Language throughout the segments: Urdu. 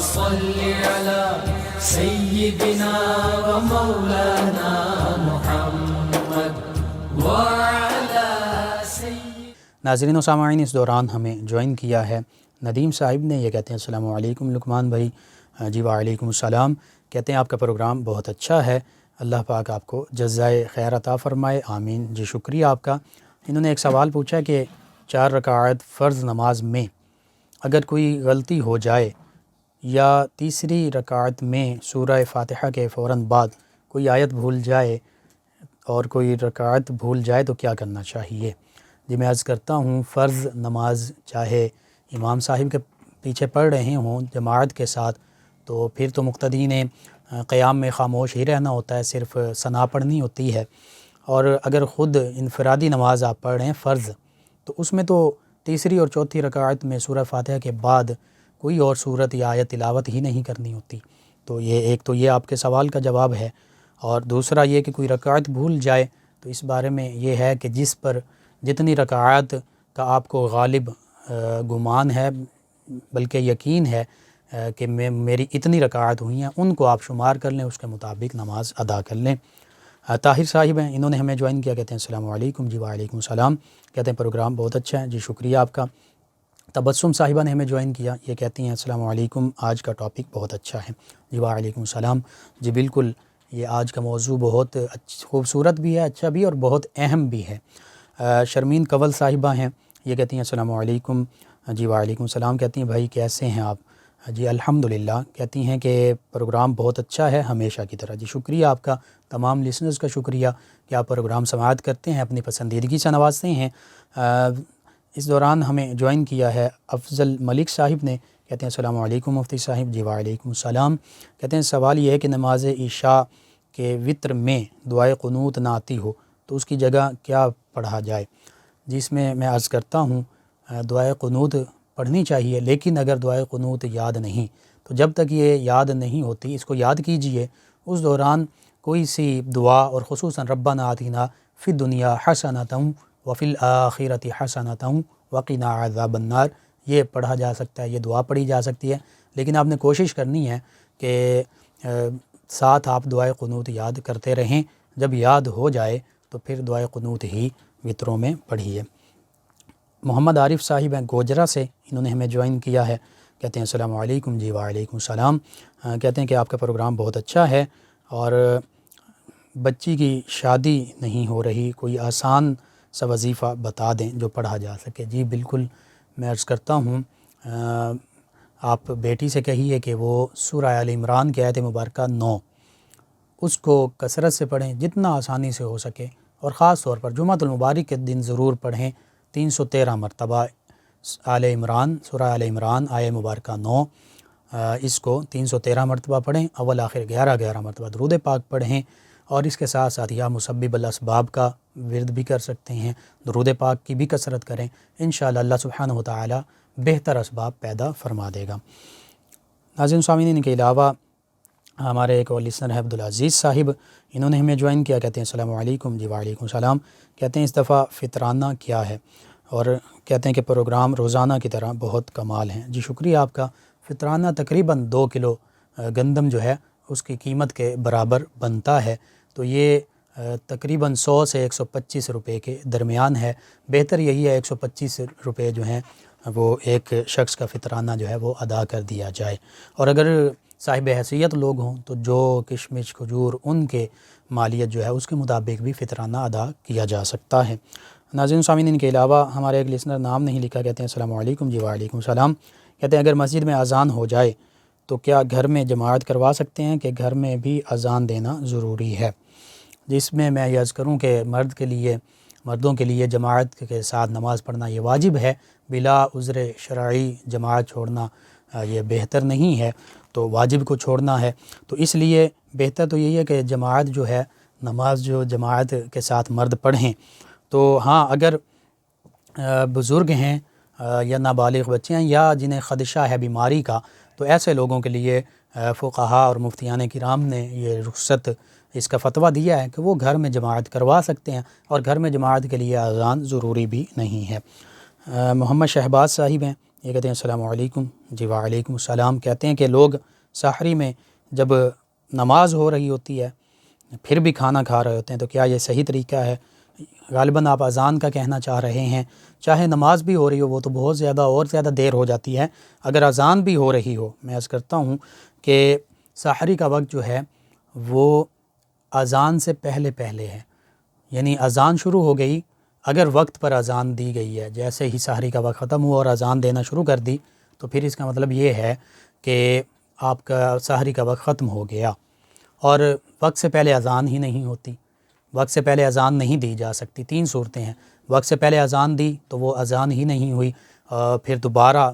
صل على سيدنا ومولانا محمد وعلى سيدنا. ناظرین و سامعین، اس دوران ہمیں جوائن کیا ہے ندیم صاحب نے. یہ کہتے ہیں السلام علیکم لقمان بھائی. جی وعلیکم السلام. کہتے ہیں آپ کا پروگرام بہت اچھا ہے، اللہ پاک آپ کو جزائے خیر عطا فرمائے، آمین. جی شکریہ آپ کا. انہوں نے ایک سوال پوچھا کہ 4 رکعت فرض نماز میں اگر کوئی غلطی ہو جائے یا تیسری رکعت میں سورہ فاتحہ کے فوراً بعد کوئی آیت بھول جائے اور کوئی رکعت بھول جائے تو کیا کرنا چاہیے؟ جی میں عرض کرتا ہوں، فرض نماز چاہے امام صاحب کے پیچھے پڑھ رہے ہوں جماعت کے ساتھ تو پھر تو مقتدی نے قیام میں خاموش ہی رہنا ہوتا ہے، صرف ثنا پڑھنی ہوتی ہے. اور اگر خود انفرادی نماز آپ پڑھ رہے ہیں فرض، تو اس میں تو تیسری اور چوتھی رکعت میں سورہ فاتحہ کے بعد کوئی اور سورت یا آیت تلاوت ہی نہیں کرنی ہوتی. تو یہ آپ کے سوال کا جواب ہے. اور دوسرا یہ کہ کوئی رکعت بھول جائے تو اس بارے میں یہ ہے کہ جس پر جتنی رکعات کا آپ کو غالب گمان ہے بلکہ یقین ہے کہ میری اتنی رکعات ہوئی ہیں، ان کو آپ شمار کر لیں، اس کے مطابق نماز ادا کر لیں. طاہر صاحب ہیں، انہوں نے ہمیں جوائن کیا. کہتے ہیں السلام علیکم. جی وعلیکم السلام. کہتے ہیں پروگرام بہت اچھا ہے. جی شکریہ آپ کا. تبسم صاحبہ نے ہمیں جوائن کیا. یہ کہتی ہیں السلام علیکم، آج کا ٹاپک بہت اچھا ہے. جی وعلیکم السلام. جی بالکل، یہ آج کا موضوع بہت خوبصورت بھی ہے، اچھا بھی اور بہت اہم بھی ہے. شرمین کنول صاحبہ ہیں، یہ کہتی ہیں السلام علیکم. جی وعلیکم السلام. کہتی ہیں بھائی کیسے ہیں آپ؟ جی الحمدللہ. کہتی ہیں کہ پروگرام بہت اچھا ہے ہمیشہ کی طرح. جی شکریہ آپ کا. تمام لسنرز کا شکریہ کہ آپ پروگرام سماعت کرتے ہیں، اپنی پسندیدگی سے نوازتے ہیں. اس دوران ہمیں جوائن کیا ہے افضل ملک صاحب نے. کہتے ہیں السلام علیکم مفتی صاحب. جی وعلیکم السلام. کہتے ہیں سوال یہ ہے کہ نماز عشاء کے وطر میں دعائے قنوت نہ آتی ہو تو اس کی جگہ کیا پڑھا جائے؟ جس میں عرض کرتا ہوں دعائے قنوت پڑھنی چاہیے، لیکن اگر دعائے قنوت یاد نہیں تو جب تک یہ یاد نہیں ہوتی اس کو یاد کیجئے. اس دوران کوئی سی دعا اور خصوصاً ربنا آتنا فی الدنیا حسنۃ وفی الآخرۃ حسنۃ وقنا عذاب النار یہ پڑھا جا سکتا ہے، یہ دعا پڑھی جا سکتی ہے. لیکن آپ نے کوشش کرنی ہے کہ ساتھ آپ دعائے قنوت یاد کرتے رہیں. جب یاد ہو جائے تو پھر دعائے قنوت ہی وطروں میں پڑھیے. محمد عارف صاحب ہیں گوجرا سے، انہوں نے ہمیں جوائن کیا ہے. کہتے ہیں السلام علیکم. جی وعلیکم السلام. کہتے ہیں کہ آپ کا پروگرام بہت اچھا ہے اور بچی کی شادی نہیں ہو رہی، کوئی آسان سا وظیفہ بتا دیں جو پڑھا جا سکے. جی بالکل، میں عرض کرتا ہوں آپ بیٹی سے کہیے کہ وہ سورہ آل عمران کی آیت مبارکہ 9 اس کو کثرت سے پڑھیں جتنا آسانی سے ہو سکے، اور خاص طور پر جمعۃ المبارک کے دن ضرور پڑھیں. 313 مرتبہ آل عمران، سورہ آل عمران آیہ مبارکہ 9 اس کو 313 مرتبہ پڑھیں. اول آخر 11 مرتبہ درود پاک پڑھیں، اور اس کے ساتھ ساتھ یا مسبب الاسباب کا ورد بھی کر سکتے ہیں، درود پاک کی بھی کثرت کریں. انشاءاللہ اللہ سبحانہ و تعالی بہتر اسباب پیدا فرما دے گا. ناظرین سامعین، کے علاوہ ہمارے ایک اور لسنر ہے عبدالعزیز صاحب، انہوں نے ہمیں جوائن کیا. کہتے ہیں السلام علیکم. جی وعلیکم السلام. کہتے ہیں اس دفعہ فطرانہ کیا ہے، اور کہتے ہیں کہ پروگرام روزانہ کی طرح بہت کمال ہیں. جی شکریہ آپ کا. فطرانہ تقریباً 2 کلو گندم جو ہے اس کی قیمت کے برابر بنتا ہے، تو یہ تقریباً 100 سے 125 روپے کے درمیان ہے. بہتر یہی ہے 125 روپے جو ہیں وہ ایک شخص کا فطرانہ جو ہے وہ ادا کر دیا جائے. اور اگر صاحب حیثیت لوگ ہوں تو جو کشمش کھجور ان کے مالیت جو ہے اس کے مطابق بھی فطرانہ ادا کیا جا سکتا ہے. ناظرین سامعین، ان کے علاوہ ہمارے ایک لسنر نام نہیں لکھا. کہتے ہیں السلام علیکم. جی وعلیکم السلام. کہتے ہیں اگر مسجد میں اذان ہو جائے تو کیا گھر میں جماعت کروا سکتے ہیں کہ گھر میں بھی اذان دینا ضروری ہے؟ جس میں یہ عرض کروں کہ مردوں کے لیے جماعت کے ساتھ نماز پڑھنا یہ واجب ہے. بلا عذر شرعی جماعت چھوڑنا یہ بہتر نہیں ہے، تو واجب کو چھوڑنا ہے. تو اس لیے بہتر تو یہی ہے کہ جماعت جو ہے، نماز جو جماعت کے ساتھ مرد پڑھیں. تو ہاں اگر بزرگ ہیں یا نابالغ بچے ہیں یا جنہیں خدشہ ہے بیماری کا، تو ایسے لوگوں کے لیے فقہاء اور مفتیان کرام نے یہ رخصت اس کا فتویٰ دیا ہے کہ وہ گھر میں جماعت کروا سکتے ہیں، اور گھر میں جماعت کے لیے اذان ضروری بھی نہیں ہے. محمد شہباز صاحب ہیں، یہ کہتے ہیں السلام علیکم. جی وعلیکم السلام. کہتے ہیں کہ لوگ سحری میں جب نماز ہو رہی ہوتی ہے پھر بھی کھانا کھا رہے ہوتے ہیں، تو کیا یہ صحیح طریقہ ہے؟ غالباً آپ اذان کا کہنا چاہ رہے ہیں. چاہے نماز بھی ہو رہی ہو وہ تو بہت زیادہ اور زیادہ دیر ہو جاتی ہے. اگر اذان بھی ہو رہی ہو، میں عرض کرتا ہوں کہ سحری کا وقت جو ہے وہ اذان سے پہلے پہلے ہے، یعنی اذان شروع ہو گئی، اگر وقت پر اذان دی گئی ہے، جیسے ہی سحری کا وقت ختم ہوا اور اذان دینا شروع کر دی، تو پھر اس کا مطلب یہ ہے کہ آپ کا سحری کا وقت ختم ہو گیا. اور وقت سے پہلے اذان ہی نہیں ہوتی، وقت سے پہلے اذان نہیں دی جا سکتی. 3 صورتیں ہیں. وقت سے پہلے اذان دی تو وہ اذان ہی نہیں ہوئی، پھر دوبارہ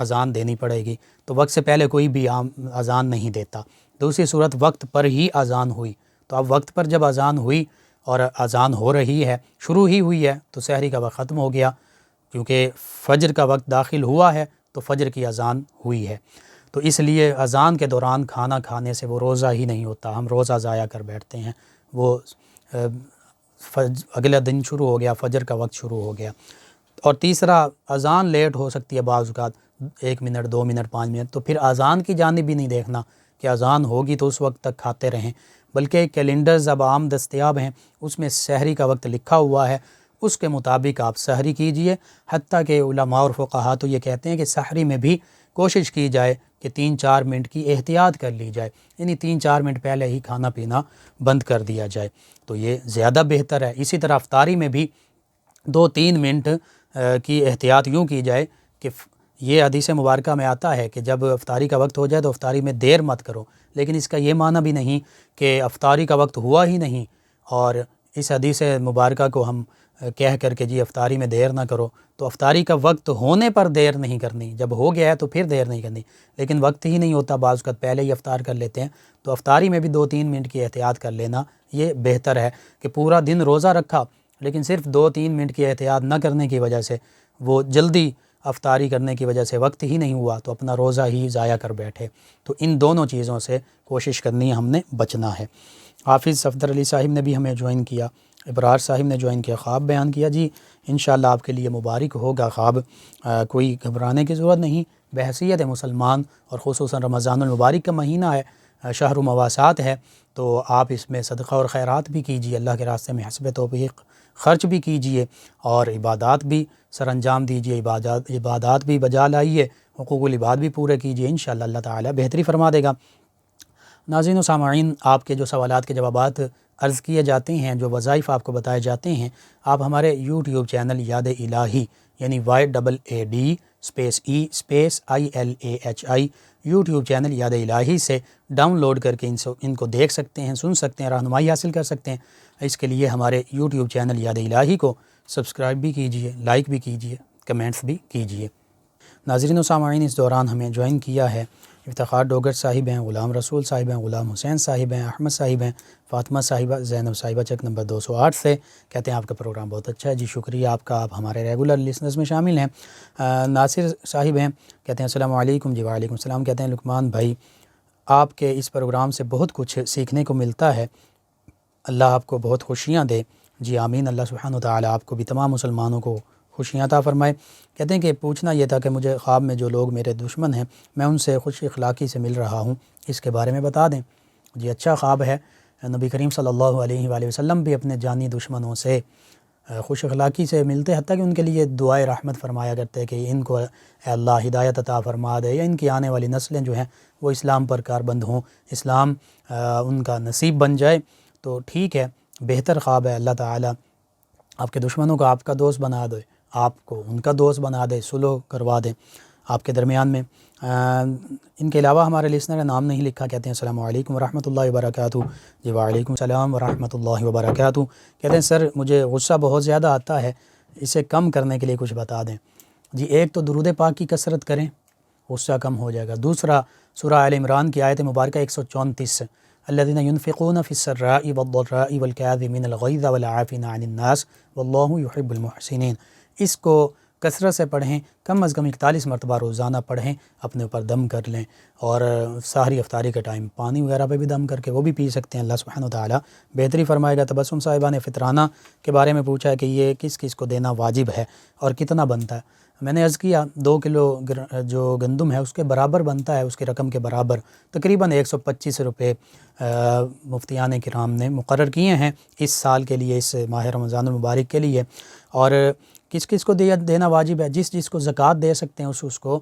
اذان دینی پڑے گی. تو وقت سے پہلے کوئی بھی عام اذان نہیں دیتا. دوسری صورت وقت پر ہی اذان ہوئی، تو اب وقت پر جب اذان ہوئی اور اذان ہو رہی ہے، شروع ہی ہوئی ہے، تو سحری کا وقت ختم ہو گیا، کیونکہ فجر کا وقت داخل ہوا ہے تو فجر کی اذان ہوئی ہے. تو اس لیے اذان کے دوران کھانا کھانے سے وہ روزہ ہی نہیں ہوتا، ہم روزہ ضائع کر بیٹھتے ہیں. وہ اگلا دن شروع ہو گیا، فجر کا وقت شروع ہو گیا. اور تیسرا، اذان لیٹ ہو سکتی ہے بعض اوقات، 1 منٹ 2 منٹ 5 منٹ، تو پھر اذان کی جانب بھی نہیں دیکھنا کہ اذان ہوگی تو اس وقت تک کھاتے رہیں، بلکہ کیلنڈرز اب عام دستیاب ہیں، اس میں سحری کا وقت لکھا ہوا ہے، اس کے مطابق آپ سحری کیجئے. حتیٰ کہ علماء اور فقہاء تو یہ کہتے ہیں کہ سحری میں بھی کوشش کی جائے کہ 3-4 منٹ کی احتیاط کر لی جائے، یعنی 3-4 منٹ پہلے ہی کھانا پینا بند کر دیا جائے، تو یہ زیادہ بہتر ہے. اسی طرح افطاری میں بھی 2-3 منٹ کی احتیاط یوں کی جائے کہ یہ حدیث مبارکہ میں آتا ہے کہ جب افطاری کا وقت ہو جائے تو افطاری میں دیر مت کرو، لیکن اس کا یہ معنی بھی نہیں کہ افطاری کا وقت ہوا ہی نہیں اور اس حدیث مبارکہ کو ہم کہہ کر کے جی افطاری میں دیر نہ کرو. تو افطاری کا وقت ہونے پر دیر نہیں کرنی، جب ہو گیا ہے تو پھر دیر نہیں کرنی، لیکن وقت ہی نہیں ہوتا، بعض اوقات پہلے ہی افطار کر لیتے ہیں، تو افطاری میں بھی 2-3 منٹ کی احتیاط کر لینا یہ بہتر ہے کہ پورا دن روزہ رکھا لیکن صرف 2-3 منٹ کی احتیاط نہ کرنے کی وجہ سے، وہ جلدی افطاری کرنے کی وجہ سے وقت ہی نہیں ہوا تو اپنا روزہ ہی ضائع کر بیٹھے. تو ان دونوں چیزوں سے کوشش کرنی ہے، ہم نے بچنا ہے. حافظ صفدر علی صاحب نے بھی ہمیں جوائن کیا، ابرار صاحب نے جوائن کیا، خواب بیان کیا. جی انشاءاللہ آپ کے لیے مبارک ہوگا خواب، کوئی گھبرانے کی ضرورت نہیں. بحیثیت مسلمان اور خصوصاً رمضان المبارک کا مہینہ ہے، شہر مواسات ہے، تو آپ اس میں صدقہ اور خیرات بھی کیجیے، اللہ کے راستے میں حسب توفیق خرچ بھی کیجیے اور عبادات بھی سر انجام دیجیے، عبادات بھی بجا لائیے، حقوق العباد بھی پورے کیجیے، انشاءاللہ اللہ تعالی بہتری فرما دے گا. ناظرین و سامعین، آپ کے جو سوالات کے جوابات عرض کیے جاتے ہیں، جو وظائف آپ کو بتائے جاتے ہیں، آپ ہمارے یوٹیوب چینل یاد الہی یعنی YAAD_E_ILAHI یوٹیوب چینل یاد الہی سے ڈاؤن لوڈ کر کے ان کو دیکھ سکتے ہیں، سن سکتے ہیں، رہنمائی حاصل کر سکتے ہیں. اس کے لیے ہمارے یوٹیوب چینل یاد الہی کو سبسکرائب بھی کیجیے، لائک بھی کیجیے، کمنٹس بھی کیجیے. ناظرین و سامعین، اس دوران ہمیں جوائن کیا ہے افتخار ڈوگر صاحب ہیں، غلام رسول صاحب ہیں، غلام حسین صاحب ہیں، احمد صاحب ہیں، فاطمہ صاحبہ، زینب صاحبہ، چیک نمبر 208 سے. کہتے ہیں آپ کا پروگرام بہت اچھا ہے. جی شکریہ آپ کا، آپ ہمارے ریگولر لسنرز میں شامل ہیں. ناصر صاحب ہیں، کہتے ہیں السلام علیکم. جی وعلیکم السلام. کہتے ہیں لقمان بھائی آپ کے اس پروگرام سے بہت کچھ سیکھنے کو ملتا ہے، اللہ آپ کو بہت خوشیاں دے. جی آمین. اللہ سبحانہ و تعالی آپ کو بھی تمام مسلمانوں کو خوشیاں عطا فرمائے. کہتے ہیں کہ پوچھنا یہ تھا کہ مجھے خواب میں جو لوگ میرے دشمن ہیں میں ان سے خوش اخلاقی سے مل رہا ہوں، اس کے بارے میں بتا دیں. جی اچھا خواب ہے. نبی کریم صلی اللہ علیہ وآلہ وسلم بھی اپنے جانی دشمنوں سے خوش اخلاقی سے ملتے، حتیٰ کہ ان کے لیے دعائے رحمت فرمایا کرتے کہ ان کو اے اللہ ہدایت عطا فرما دے، یا ان کی آنے والی نسلیں جو ہیں وہ اسلام پر کاربند ہوں، اسلام ان کا نصیب بن جائے. تو ٹھیک ہے، بہتر خواب ہے. اللہ تعالیٰ آپ کے دشمنوں کو آپ کا دوست بنا دے، آپ کو ان کا دوست بنا دے، صلح کروا دے آپ کے درمیان میں. ان کے علاوہ ہمارے لسنر نے نام نہیں لکھا. کہتے ہیں السلام علیکم ورحمۃ اللہ وبرکاتہ. جی وعلیکم السلام ورحمۃ اللہ وبرکاتہ. کہتے ہیں سر مجھے غصہ بہت زیادہ آتا ہے، اسے کم کرنے کے لیے کچھ بتا دیں. جی ایک تو درود پاک کی کثرت کریں، غصہ کم ہو جائے گا. دوسرا سورہ آل عمران کی آیت مبارکہ 134 الذین ینفقون فی السراء والضراء والکاظمین الغیظ والعافین عن الناس واللہ یحب المحسنین، اس کو کثرت سے پڑھیں، کم از کم 41 مرتبہ روزانہ پڑھیں، اپنے اوپر دم کر لیں، اور سحری افطاری کے ٹائم پانی وغیرہ پہ بھی دم کر کے وہ بھی پی سکتے ہیں، اللہ سبحانہ و تعالیٰ بہتری فرمائے گا۔ تبسم صاحبہ نے فطرانہ کے بارے میں پوچھا ہے کہ یہ کس کس کو دینا واجب ہے اور کتنا بنتا ہے۔ میں نے عرض کیا 2 کلو جو گندم ہے اس کے برابر بنتا ہے، اس کی رقم کے برابر، تقریباً 125 روپے مفتیان کرام نے مقرر کیے ہیں اس سال کے لیے، اس ماہ رمضان المبارک کے لیے۔ اور کس کس کو دینا واجب ہے؟ جس کو زکوٰۃ دے سکتے ہیں اس کو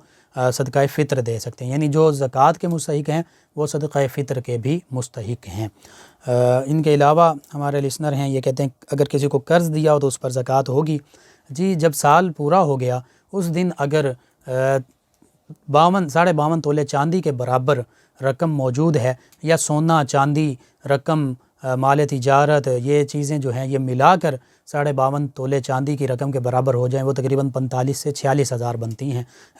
صدقہ فطر دے سکتے ہیں، یعنی جو زکوٰۃ کے مستحق ہیں وہ صدقہ فطر کے بھی مستحق ہیں۔ ان کے علاوہ ہمارے لسنر ہیں، یہ کہتے ہیں اگر کسی کو قرض دیا ہو تو اس پر زکوٰۃ ہوگی؟ جی، جب سال پورا ہو گیا اس دن اگر 52.5 تولے چاندی کے برابر رقم موجود ہے، یا سونا، چاندی، رقم، مال تجارت، یہ چیزیں جو ہیں یہ ملا کر 52.5 تولے چاندی کی رقم کے برابر ہو جائیں، وہ تقریباً 45 سے 46 ہزار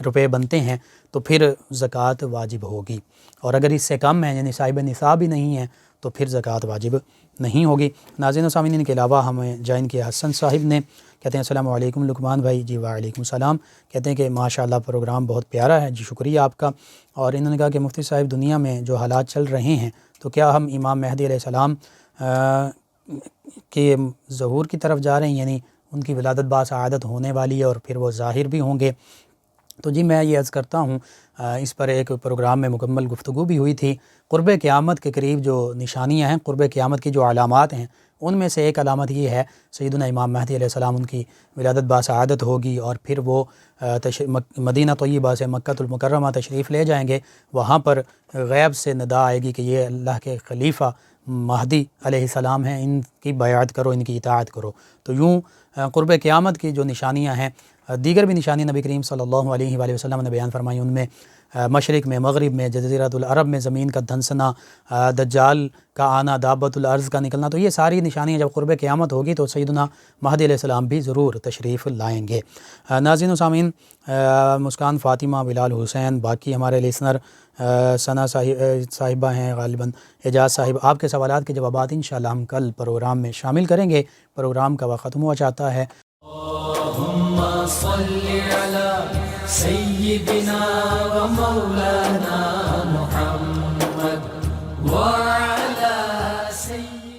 روپے بنتے ہیں، تو پھر زکوٰۃ واجب ہوگی۔ اور اگر اس سے کم ہے، یعنی صاحب نصاب ہی نہیں ہے، تو پھر زکوٰۃ واجب نہیں ہوگی۔ ناظرین و سامعین، کے علاوہ ہمیں جوائن کیا حسن صاحب نے، کہتے ہیں السلام علیکم لقمان بھائی۔ جی وعلیکم السلام۔ کہتے ہیں کہ ماشاءاللہ پروگرام بہت پیارا ہے، جی شکریہ آپ کا۔ اور انہوں نے کہا کہ مفتی صاحب دنیا میں جو حالات چل رہے ہیں تو کیا ہم امام مہدی علیہ السلام کے ظہور کی طرف جا رہے ہیں، یعنی ان کی ولادت باسعادت ہونے والی ہے اور پھر وہ ظاہر بھی ہوں گے؟ تو جی میں یہ عرض کرتا ہوں، اس پر ایک پروگرام میں مکمل گفتگو بھی ہوئی تھی۔ قرب قیامت کے قریب جو نشانیاں ہیں، قرب قیامت کی جو علامات ہیں، ان میں سے ایک علامت یہ ہے سیدنا امام مہدی علیہ السلام ان کی ولادت باسعادت ہوگی، اور پھر وہ مدینہ طیبہ سے مکہ المکرمہ تشریف لے جائیں گے۔ وہاں پر غیب سے ندا آئے گی کہ یہ اللہ کے خلیفہ مہدی علیہ السلام ہیں، ان کی بیعت کرو، ان کی اطاعت کرو۔ تو یوں قرب قیامت کی جو نشانیاں ہیں، دیگر بھی نشانیاں نبی کریم صلی اللہ علیہ وآلہ وسلم نے بیان فرمائی، ان میں مشرق میں، مغرب میں، جزیرۃ العرب میں زمین کا دھنسنا، دجال کا آنا، دابت الارض کا نکلنا، تو یہ ساری نشانیاں جب قرب قیامت ہوگی تو سیدنا مہدی علیہ السلام بھی ضرور تشریف لائیں گے۔ ناظرین و سامعین، مسکان فاطمہ، بلال حسین، باقی ہمارے لسنر، ثنا صاحبہ ہیں، غالباً اعجاز صاحب، آپ کے سوالات کے جوابات انشاءاللہ ہم کل پروگرام میں شامل کریں گے۔ پروگرام کا وقت ختم ہوا چاہتا ہے۔ اللهم صل على سيدنا ومولانا